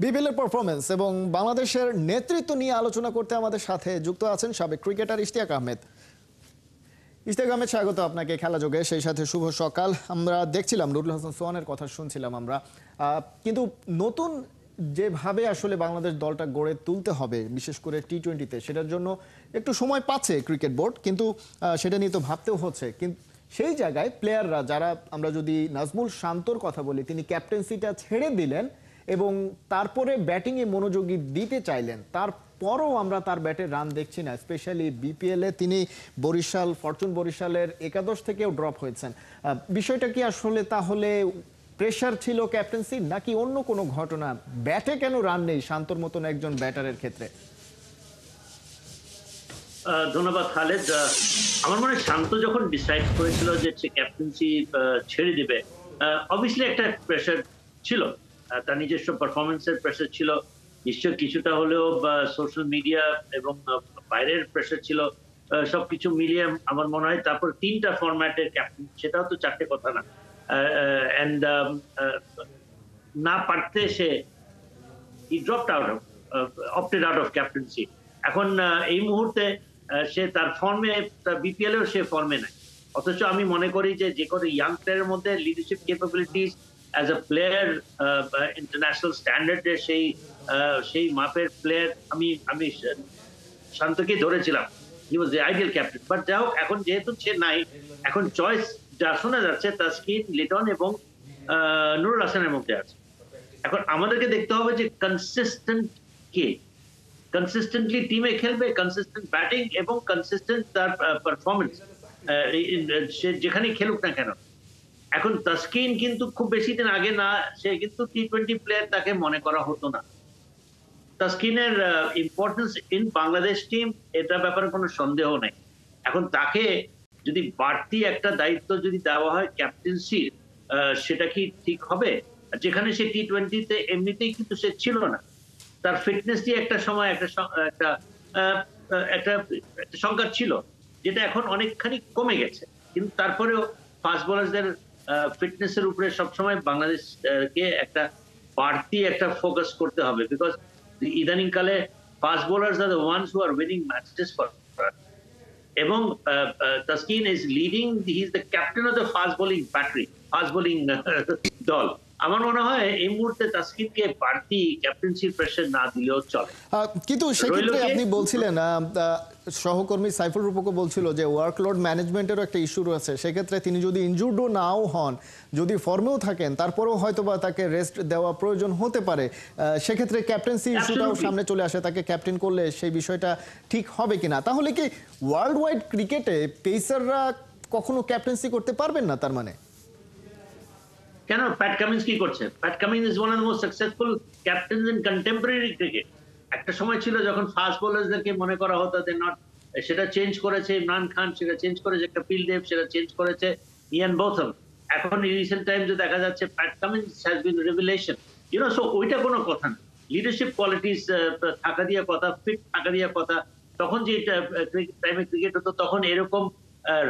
BPL এর performance এবং বাংলাদেশের নেতৃত্ব নিয়ে আলোচনা করতে আমাদের সাথে যুক্ত আছেন সাবেক ক্রিকেটার ইশতিয়াক আহমেদ। ইশতিয়াক আহমেদ, স্বাগত আপনাকে খেলা যোগে। সেই সাথে শুভ সকাল। আমরা দেখছিলাম নুরুল হাসান সোহানের কথা শুনছিলাম আমরা, কিন্তু নতুন যেভাবে আসলে বাংলাদেশ দলটা গড়ে তুলতে হবে বিশেষ করে টি-20-তে, সেটার জন্য একটু সময় পাচ্ছে ক্রিকেট বোর্ড, কিন্তু সেটা নিয়ে তো ভাবতেও হচ্ছে। কিন্তু সেই জায়গায় প্লেয়াররা যারা, আমরা যদি নাজমুল শান্তর কথা বলি, তিনি ক্যাপ্টেন্সিটা ছেড়ে দিলেন এবং তারপরে ব্যাটিংয়ে মনোযোগী দিতে চাইলেন, তারপরও আমরা তার ব্যাটে রান দেখছি না। স্পেশালি বিপিএলে তিনি ফরচুন বরিশালের একাদশ থেকেও ড্রপ হয়েছেন। বিষয়টা কি আসলে তাহলে প্রেশার ছিল ক্যাপ্টেন্সি, নাকি অন্য কোনো ঘটনা? ব্যাটে কেন রান নেই শান্তর মতন একজন ব্যাটারের ক্ষেত্রে? ধন্যবাদ খালেদ। আমার মনে হয় শান্ত যখন ডিসাইড করেছিল যে সে ক্যাপ্টেন্সি ছেড়ে দিবে, অবভিয়াসলি একটা প্রেশার ছিল, তার নিজস্ব পারফরমেন্সের প্রেশার ছিল, নিশ্চয় কিছুটা হলেও সোশ্যাল মিডিয়া এবং বাইরের প্রেশার ছিল, সবকিছু মিলিয়ে আমার মনে হয়। তারপর 3টা ফরম্যাটের ক্যাপ্টেন, সেটাও তো 4টে কথা না। না পারতে সে opted out of captaincy। এখন এই মুহূর্তে সে তার ফর্মে, তার বিপিএলেও সে ফর্মে নাই। অথচ আমি মনে করি যে কোনো ইয়াং প্লেয়ারের মধ্যে leadership capabilities as a player, international স্ট্যান্ডার্ডে সেই মাপের প্লেয়ার আমি শান্তকে ধরেছিলাম। He was the ideal captain. But যাই হোক, এখন যেহেতু সে নাই, এখন চয়েস যা শোনা যাচ্ছে তাসকিন, লিটন এবং নুরুল হাসানের মধ্যে আছে। এখন আমাদেরকে দেখতে হবে যে কনসিস্টেন্ট কে, কনসিস্টেন্টলি টিমে খেলবে, কনসিস্টেন্ট ব্যাটিং এবং কনসিস্টেন্ট তার পারফরমেন্স সে যেখানে খেলুক না কেন। এখন তাসকিন কিন্তু খুব বেশি দিন আগে না, সে কিন্তু টি-20 প্লেয়ার তাকে মনে করা হতো না। তাসকিনের ইম্পর্টেন্স ইন বাংলাদেশ টিম, এটা ব্যাপারে কোনো সন্দেহ নেই। এখন তাকে যদি বাড়তি একটা দায়িত্ব যদি দেওয়া হয় ক্যাপ্টেন্সির, সেটা কি ঠিক হবে? যেখানে সে টি-20-তে এমনিতেই কিন্তু সে ছিল না, তার ফিটনেস দিয়ে একটা সময় একটা সংকট ছিল, যেটা এখন অনেকখানি কমে গেছে। কিন্তু তারপরেও ফাস্ট বোলারদের ফিটনেসের উপরে সবসময় বাংলাদেশকে একটা বাড়তি একটা ফোকাস করতে হবে, বিকজ ইদানিং কালে fast bowlers are the ones who are winning matches for. এবং Taskin is leading, he is the captain of the fast bowling দল। আমার মনে হয় এই মুহূর্তে তাসকিনকে বাড়তি ক্যাপ্টেন্সির প্রেশার না দিলেও চলে। কিন্তু সেক্ষেত্রে আপনি বলছিলেন, সহকর্মী সাইফুল রূপকও বলছিল যে ওয়ার্কলোড ম্যানেজমেন্টেরও একটা ইস্যু রয়েছে। সেক্ষেত্রে তিনি যদি ইনজুর্ডও নাও হন, যদি ফর্মেও থাকেন, তারপরেও হয়তো বা তাকে রেস্ট দেওয়া প্রয়োজন হতে পারে। সেক্ষেত্রে ক্যাপ্টেন্সি ইস্যুটাও সামনে চলে আসে, তাকে ক্যাপ্টেন করলে সেই বিষয়টা ঠিক হবে কিনা। তাহলে কি ওয়ার্ল্ড ওয়াইড ক্রিকেটে পেসাররা কখনো ক্যাপ্টেন্সি করতে পারবেন না তার মানে? কেন? প্যাট কামিন্স কি করছে? Pat Cummins is one of the most successful captain's in contemporary cricket. একটা সময় ছিল যখন ফাস্ট বোলারদেরকে মনে করা হতো যে নট, সেটা চেঞ্জ করেছে ইমরান খান, সেটা চেঞ্জ করেছে কপিল দেব, সেটা চেঞ্জ করেছে ইয়ান বোথম। এখন রিসেন্ট টাইমসে দেখা যাচ্ছে Pat Cummins has been revelation, so ওইটা কোনো কথা না। লিডারশিপ কোয়ালিটিস থাকা দিয়ে কথা, ফিট থাকা দিয়ে কথা। তখন যে টাইমে ক্রিকেট হতো, তখন এরকম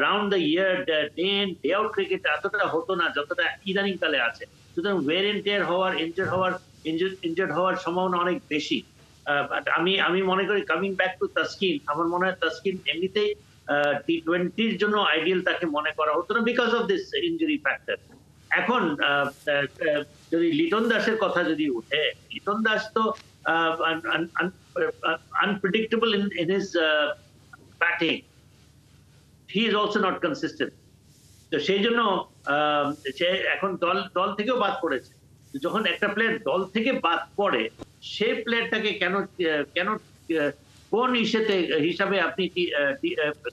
round the year, day in day out cricket এতটা হতো না যতটা ইদানিং কালে আছে। সুতরাং ওয়ের এন্ড টেয়ার হওয়ার, ইনজার্ড হওয়ার সম্ভাবনা অনেক বেশি। আমি মনে করি, কামিং ব্যাক টু তাসকিন, আমার মনে হয় তাসকিন এমনিতেই টি-20-র জন্য আইডিয়াল তাকে মনে করা হতো না, because of this injury factor. এখন যদি লিটন দাসের কথা যদি উঠে, লিটন দাস তো unpredictable in his batting. He is also not consistent. তো সেই জন্য সে এখন দল থেকেও বাদ পড়েছে। যখন একটা প্লেয়ার দল থেকে বাদ পড়ে, সেই প্লেয়ারটাকে কেন কোন হিসাবে আপনি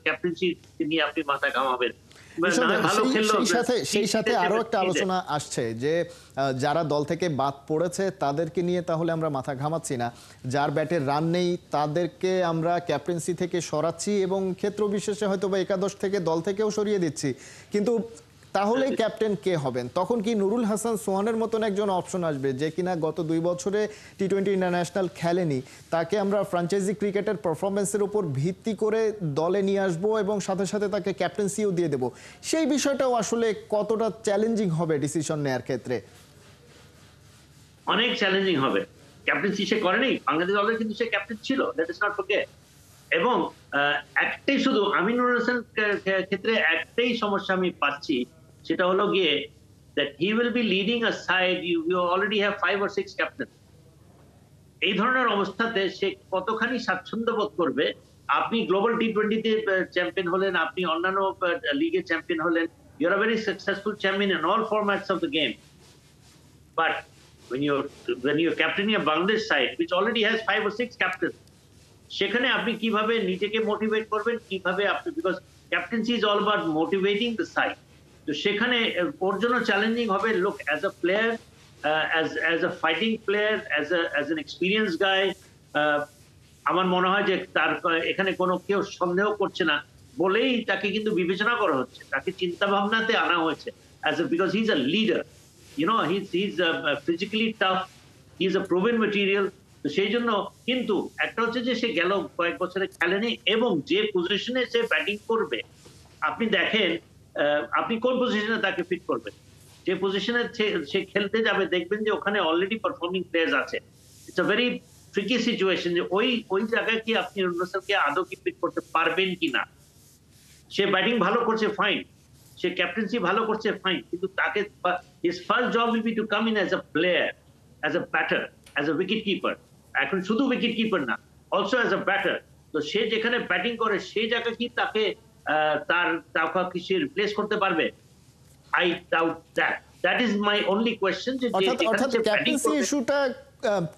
ক্যাপ্টেন্সি নিয়ে আপনি মাথা ঘামাবেন? সেই সাথে আরো একটা আলোচনা আসছে যে যারা দল থেকে বাদ পড়েছে তাদেরকে নিয়ে তাহলে আমরা মাথা ঘামাচ্ছি না, যার ব্যাটের রান নেই তাদেরকে আমরা ক্যাপ্টেন্সি থেকে সরাচ্ছি এবং ক্ষেত্র বিশেষে হয়তো বা একাদশ থেকে দল থেকেও সরিয়ে দিচ্ছি। কিন্তু তাহলে ক্যাপ্টেন কে হবেন? তখন কি নুরুল হাসান সোহানের মতন একজন অপশন আসবে যে কিনা গত 2 বছরে টি-20 ইন্টারন্যাশনাল খেলেনি, তাকে আমরা ফ্র্যাঞ্চাইজি ক্রিকেটের পারফরমেন্সের উপর ভিত্তি করে দলে নিয়ে আসবো এবং সাথে সাথে তাকে ক্যাপ্টেন্সিও দিয়ে দেব? সেই বিষয়টাও আসলে কতটা চ্যালেঞ্জিং হবে ডিসিশন নেওয়ার ক্ষেত্রে? অনেক চ্যালেঞ্জিং হবে। ক্যাপ্টেন্সি সে করেনি, বাংলাদেশ দলের কিন্তু সে ক্যাপ্টেন ছিল, লেট আস নট ফরগেট। এবং একটাই শুধু আমিনুর হোসেন ক্ষেত্রে একটাই সমস্যা আমি পাচ্ছি, সেটা হলো গিয়ে that he will be leading a side, you already have 5 or 6 captains. এই ধরনের অবস্থাতে সে কতখানি স্বাচ্ছন্দ্য বোধ করবে? আপনি গ্লোবাল টি-20 তে চ্যাম্পিয়ন হলেন, আপনি অন্যান্য লিগে চ্যাম্পিয়ন হলেন, you are a very successful champion in all formats of the game. But when you're captaining a Bangladesh side which already has 5 or 6 captains, সেখানে আপনি কিভাবে নিজেকে মোটিভেট করবেন, কিভাবে আপনি, because captaincy is all about motivating the side. তো সেখানে ওর জন্য চ্যালেঞ্জিং হবে, look as a player, as a fighting player, as an experience guy, আমার মনে হয় যে তার এখানে কোনো কেউ সন্দেহ করছে না বলেই তাকে কিন্তু বিবেচনা করা হচ্ছে, তাকে চিন্তা ভাবনাতে আনা হয়েছে because he is a leader, he is physically tough, he is a proven material. তো সেই জন্য কিন্তু একটা হচ্ছে যে সে গেল কয়েক বছরে খেলেনি, এবং যে পজিশনে সে ব্যাটিং করবে, আপনি দেখেন আপনি কোন পজিশনে তাকে ফিট করবেন, যে পজিশনে সে খেলতে যাবে দেখবেন যে ওখানে অলরেডি পারফর্মিং প্লেয়ার্স আছে। It's a very tricky situation যে ওই জায়গায় কি আপনি রুনসালকে আদৌ কি ফিট করতে পারবেন কিনা। সে ব্যাটিং ভালো করছে, ফাইন, সে ক্যাপ্টেন্সি ভালো করছে, ফাইন, কিন্তু তাকে his first job will be to come in as a player, as a batter, as a wicket keeper. এখন শুধু উইকেট কিপার না, অলসো অ্যাজ আ ব্যাটার। তো সে যেখানে ব্যাটিং করে সেই জায়গা কি তাকে তার কি সে রিপ্লেস করতে পারবে? I doubt that. That is my only question. অর্থাৎ ক্যাপ্টেন্সি ইস্যুটা,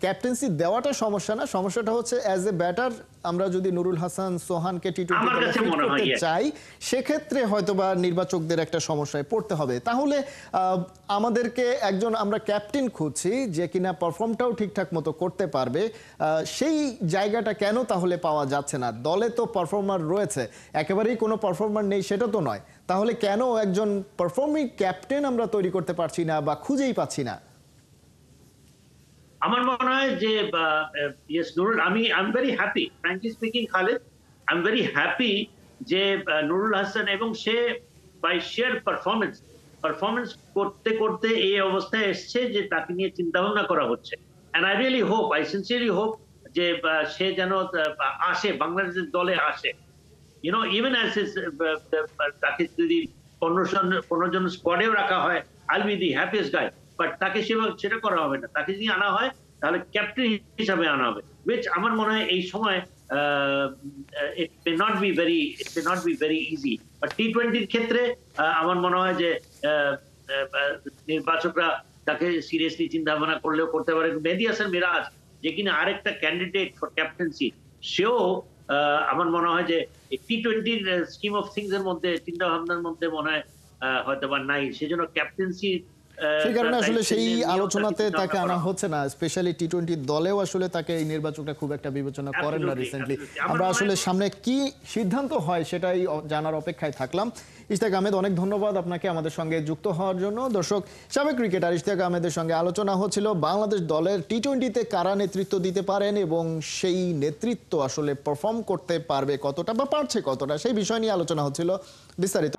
ক্যাপ্টেন্সি দেওয়াটা সমস্যা না, সমস্যাটা হচ্ছে অ্যাজ এ ব্যাটার আমরা যদি নুরুল হাসান সোহানকে টি-20 করতে চাই, সেক্ষেত্রে হয়তোবা নির্বাচকদের একটা সমস্যায় পড়তে হবে। তাহলে আমাদেরকে একজন আমরা ক্যাপ্টেন খুঁজছি যে কিনা পারফর্মটাও ঠিকঠাক মতো করতে পারবে, সেই জায়গাটা কেন তাহলে পাওয়া যাচ্ছে না? দলে তো পারফর্মার রয়েছে, একেবারেই কোনো পারফর্মার নেই সেটা তো নয়। তাহলে কেন একজন পারফর্মিং ক্যাপ্টেন আমরা তৈরি করতে পারছি না বা খুঁজেই পাচ্ছি না? আমার মনে হয় যে yes Nurul, I am very happy, frankly speaking Khaled, I am very happy যে নুরুল হাসান, এবং সে বাই শেয়ার পারফরমেন্স করতে করতে এই অবস্থায় এসছে যে তাকে নিয়ে চিন্তা ভাবনা করা হচ্ছে। And I really hope, I sincerely hope যে সে যেন আসে, বাংলাদেশের দলে আসে, ইভেন অ্যাজ তাকে যদি 15 জন স্কোয়াডেও রাখা হয়, I will be the happiest guy. But তাকে সেটা করা হবে না, তাকে যদি আনা হয় তাহলে ক্যাপ্টেন হিসাবে আনা হবে, which আমার মনে হয় এই সময় it may not be very easy, but টি-20 ক্ষেত্রে আমার মনে হয় যে নির্বাচকরা তাকে সিরিয়াসলি চিন্তা ভাবনা করলেও করতে পারে। মেহেদী হাসান মিরাজ, যে কিনা আরেকটা ক্যান্ডিডেট ফর ক্যাপ্টেন্সি, সেও আমার মনে হয় যে টি-20 স্কিম অফ থিংস এর মধ্যে, চিন্তা ভাবনার মধ্যে মনে হয় হয়তো বা নাই, সেজন্য ক্যাপ্টেন্সি সেই কারণে আসলে সেই আলোচনাতে তাকে আনা হচ্ছে না। স্পেশালি টি-20 দলেও আসলে তাকে এই নির্বাচকটা খুব একটা বিবেচনা করেন না রিসেন্টলি। আমরা আসলে সামনে কি সিদ্ধান্ত হয় সেটাই জানার অপেক্ষায় থাকলাম। ইশতিয়াক আহমেদ, অনেক ধন্যবাদ আপনাকে আমাদের সঙ্গে যুক্ত হওয়ার জন্য। দর্শক, সাবেক ক্রিকেটার ইশতিয়াক আহমেদের সঙ্গে আলোচনা হচ্ছিল বাংলাদেশ দলের টি-20-তে কারা নেতৃত্ব দিতে পারেন এবং সেই নেতৃত্ব আসলে পারফর্ম করতে পারবে কতটা বা পারছে কতটা, সেই বিষয় নিয়ে আলোচনা হচ্ছিল। বিস্তারিত